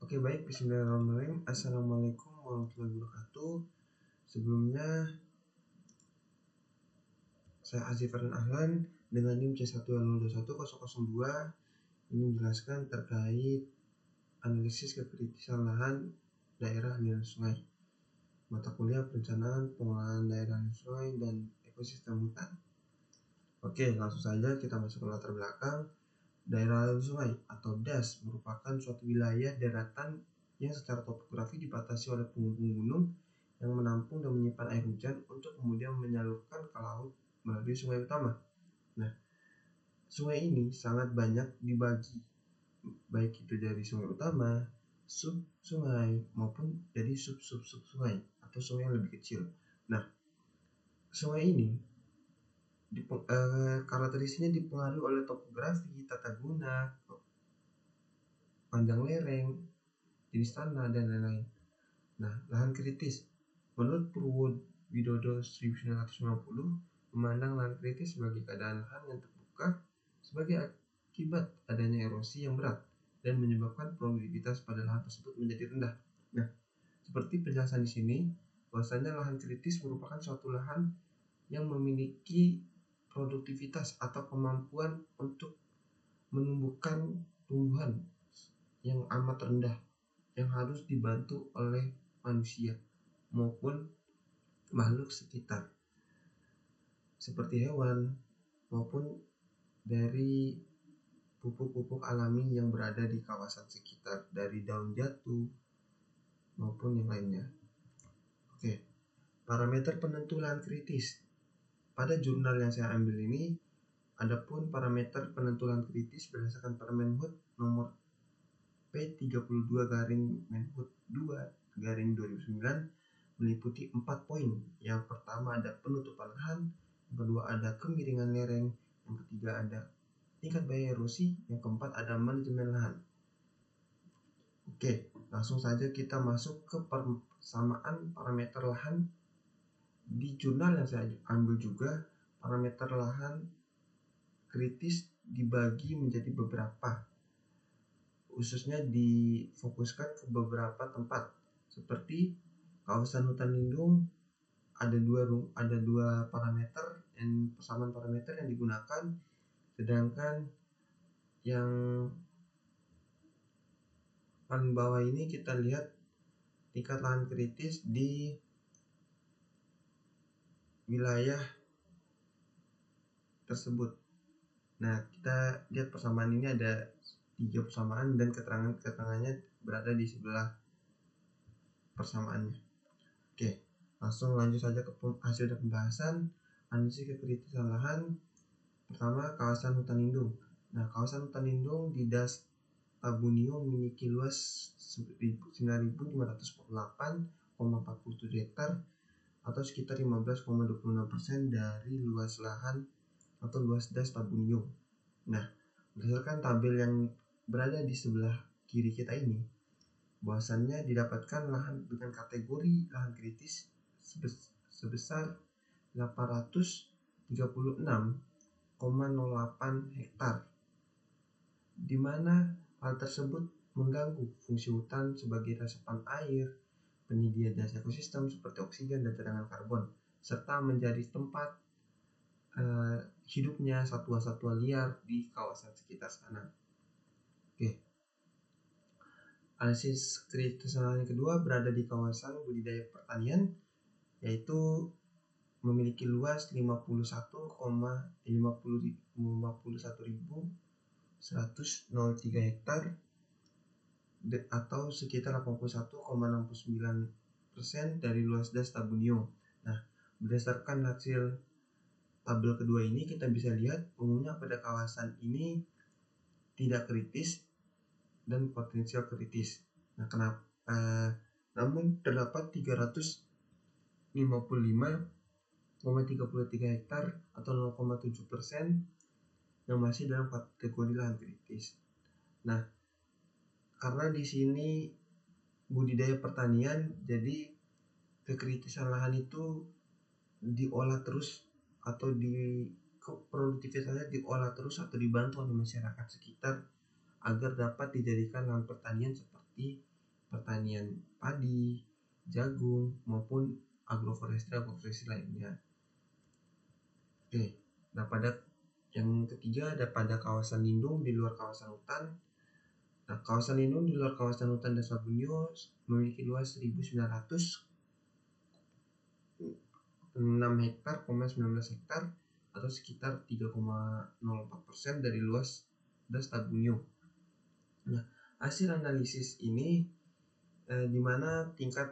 Oke, baik. Bismillahirrahmanirrahim. Assalamualaikum warahmatullahi wabarakatuh. Sebelumnya, saya Azif Farhan Ahlan dengan NIM C1L021002 ini menjelaskan terkait analisis kekritisan lahan daerah aliran sungai, mata kuliah perencanaan pengelolaan daerah aliran sungai dan ekosistem hutan. Oke, langsung saja kita masuk ke latar belakang. Daerah aliran sungai atau DAS merupakan suatu wilayah daratan yang secara topografi dibatasi oleh punggung gunung yang menampung dan menyimpan air hujan untuk kemudian menyalurkan ke laut melalui sungai utama. Nah, sungai ini sangat banyak dibagi, baik itu dari sungai utama, sub sungai, maupun dari sub sungai atau sungai yang lebih kecil. Nah, sungai ini karakteristiknya dipengaruhi oleh topografi, tata guna, panjang lereng, jenis tanah, dan lain-lain. Nah, lahan kritis. Menurut Purwowidodo 1990, memandang lahan kritis sebagai keadaan lahan yang terbuka sebagai akibat adanya erosi yang berat dan menyebabkan produktivitas pada lahan tersebut menjadi rendah. Nah, seperti penjelasan di sini, bahwasanya lahan kritis merupakan suatu lahan yang memiliki produktivitas atau kemampuan untuk menumbuhkan tumbuhan yang amat rendah yang harus dibantu oleh manusia maupun makhluk sekitar seperti hewan maupun dari pupuk-pupuk alami yang berada di kawasan sekitar, dari daun jatuh maupun yang lainnya. Oke, parameter penentu lahan kritis. Pada jurnal yang saya ambil ini, adapun parameter penentu lahan kritis berdasarkan Permenhub nomor P32/Menhub 2/2009 meliputi 4 poin. Yang pertama ada penutupan lahan, yang kedua ada kemiringan lereng, yang ketiga ada tingkat bahaya erosi, yang keempat ada manajemen lahan. Oke, langsung saja kita masuk ke persamaan parameter lahan. Di jurnal yang saya ambil juga, parameter lahan kritis dibagi menjadi beberapa, khususnya difokuskan ke beberapa tempat seperti kawasan hutan lindung. Ada dua parameter dan persamaan parameter yang digunakan, sedangkan yang paling bawah ini kita lihat tingkat lahan kritis di wilayah tersebut. Nah, kita lihat persamaan ini ada 3 persamaan dan keterangannya berada di sebelah persamaannya. Oke, langsung lanjut saja ke hasil dari pembahasan. Analisis kekritisan lahan. Pertama, kawasan hutan lindung. Nah, kawasan hutan lindung di DAS Tabunio memiliki luas 9.548,47 hektar atau sekitar 15,26% dari luas lahan atau luas DAS Tabunio. Nah, berdasarkan tabel yang berada di sebelah kiri kita ini, bahwasannya didapatkan lahan dengan kategori lahan kritis sebesar 836,08 hektar, di mana hal tersebut mengganggu fungsi hutan sebagai resepan air, penyedia jasa ekosistem seperti oksigen dan cadangan karbon, serta menjadi tempat hidupnya satwa-satwa liar di kawasan sekitar sana. Oke. Analisis kritisan yang kedua berada di kawasan budidaya pertanian, yaitu memiliki luas 51.103 hektar atau sekitar 81,69% dari luas DAS Tabunio. Nah, berdasarkan hasil tabel kedua ini kita bisa lihat umumnya pada kawasan ini tidak kritis dan potensial kritis. Nah, namun terdapat 355,33 hektar atau 0,7% yang masih dalam kategori lahan kritis. Nah, karena di sini budidaya pertanian, jadi kekritisan lahan itu diolah terus atau produktivitasnya diolah terus atau dibantu oleh masyarakat sekitar agar dapat dijadikan lahan pertanian seperti pertanian padi, jagung, maupun agroforestry lainnya. Oke, nah pada yang ketiga ada pada kawasan lindung di luar kawasan hutan. Nah, kawasan lindung di luar kawasan hutan Desa Bunyo memiliki luas 1.906 hektar, 19 hektar atau sekitar 3,04% dari luas Desa Bunyo. Nah, hasil analisis ini di mana tingkat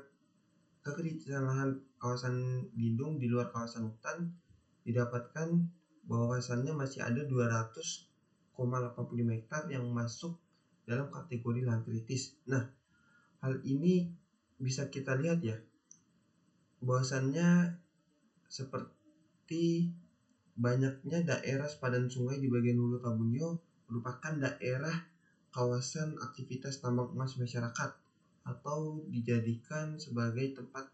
kekritisan lahan kawasan lindung di luar kawasan hutan didapatkan bahwasannya masih ada 200,85 hektar yang masuk dalam kategori lahan kritis. Nah, hal ini bisa kita lihat ya, bahwasannya seperti banyaknya daerah sepadan sungai di bagian hulu Tabunyo merupakan daerah kawasan aktivitas tambang emas masyarakat atau dijadikan sebagai tempat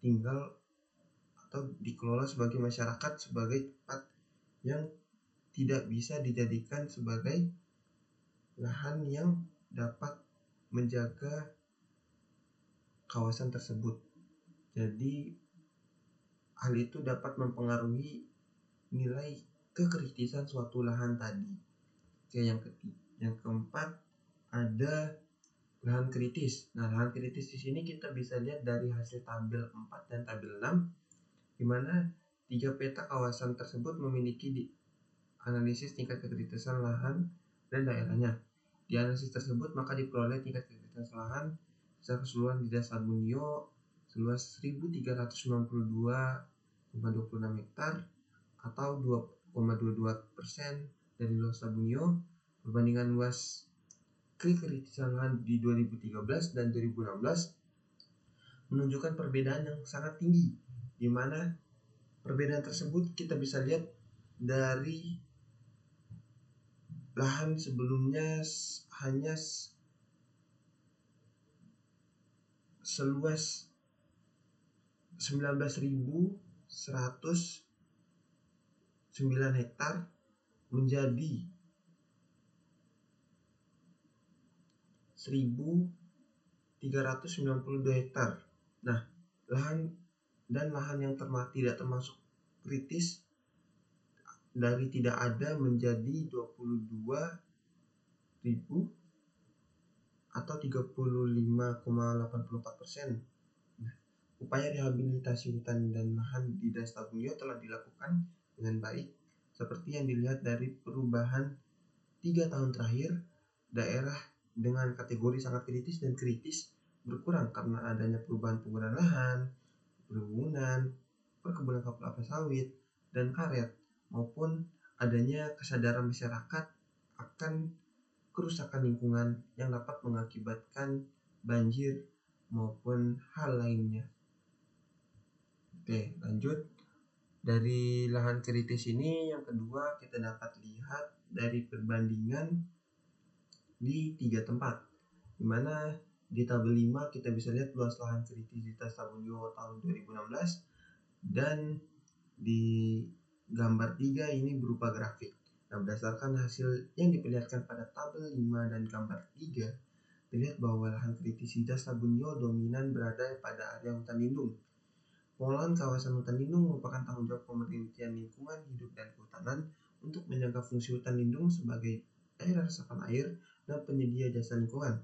tinggal atau dikelola sebagai masyarakat sebagai tempat yang tidak bisa dijadikan sebagai lahan yang dapat menjaga kawasan tersebut. Jadi hal itu dapat mempengaruhi nilai kekritisan suatu lahan tadi. Oke, yang keempat ada lahan kritis. Nah, lahan kritis di sini kita bisa lihat dari hasil tabel 4 dan tabel 6 di mana tiga peta kawasan tersebut memiliki analisis tingkat kekritisan lahan dan daerahnya. Di analisis tersebut maka diperoleh tingkat kekritisan lahan secara keseluruhan di Desa Bunyo seluas 1.392,26 hektar atau 2,22% dari luas Bunyo perbandingan luas kekritisan lahan di 2013 dan 2016 menunjukkan perbedaan yang sangat tinggi, di mana perbedaan tersebut kita bisa lihat dari lahan sebelumnya hanya seluas 19.109 hektar menjadi 1.392 hektar. Nah, lahan yang tidak termasuk kritis dari tidak ada menjadi 22.000 atau 35,84%. Nah, upaya rehabilitasi hutan dan lahan di Desa Bunyo telah dilakukan dengan baik seperti yang dilihat dari perubahan 3 tahun terakhir. Daerah dengan kategori sangat kritis dan kritis berkurang karena adanya perubahan penggunaan lahan, perkebunan, kelapa sawit, dan karet, maupun adanya kesadaran masyarakat akan kerusakan lingkungan yang dapat mengakibatkan banjir maupun hal lainnya. Oke, lanjut. Dari lahan kritis ini yang kedua kita dapat lihat dari perbandingan di 3 tempat, dimana di tabel 5 kita bisa lihat luas lahan kritis di Desa Bunyo tahun 2016 dan di gambar 3 ini berupa grafik. Nah, berdasarkan hasil yang diperlihatkan pada tabel 5 dan gambar 3, terlihat bahwa lahan kritis di Desa Bunyo dominan berada pada area hutan lindung. Pengelolaan kawasan hutan lindung merupakan tanggung jawab Kementerian Lingkungan Hidup dan Kehutanan untuk menjaga fungsi hutan lindung sebagai daerah resapan air dan penyedia jasa lingkungan.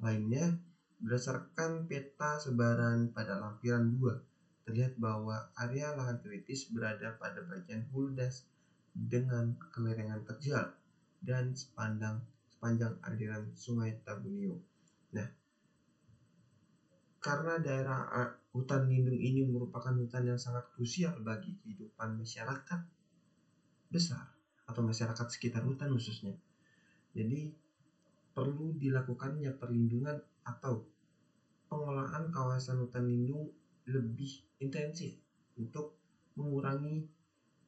Lainnya, berdasarkan peta sebaran pada lampiran 2, terlihat bahwa area lahan kritis berada pada bagian hulu dengan kelerengan terjal dan sepanjang aliran Sungai Tabunio. Nah, karena daerah hutan lindung ini merupakan hutan yang sangat krusial bagi kehidupan masyarakat besar atau masyarakat sekitar hutan khususnya. Jadi perlu dilakukannya perlindungan atau pengelolaan kawasan hutan lindung lebih intensif untuk mengurangi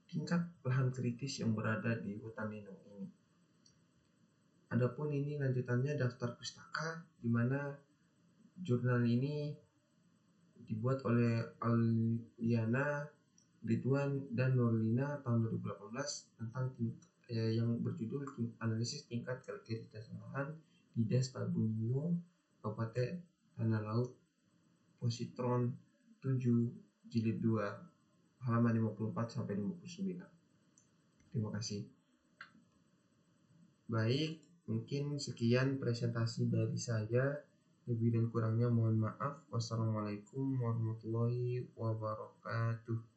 tingkat lahan kritis yang berada di hutan lindung ini. Adapun ini lanjutannya daftar pustaka, di mana jurnal ini dibuat oleh Auliana, Ridwan, dan Nurlina tahun 2018 tentang yang berjudul analisis tingkat kritisan lahan di Desa Bunyo, Kabupaten Tanah Laut Positron 7 jilid 2 halaman 54 sampai 59. Terima kasih. Baik, mungkin sekian presentasi dari saya. Lebih dan kurangnya mohon maaf. Wassalamualaikum warahmatullahi wabarakatuh.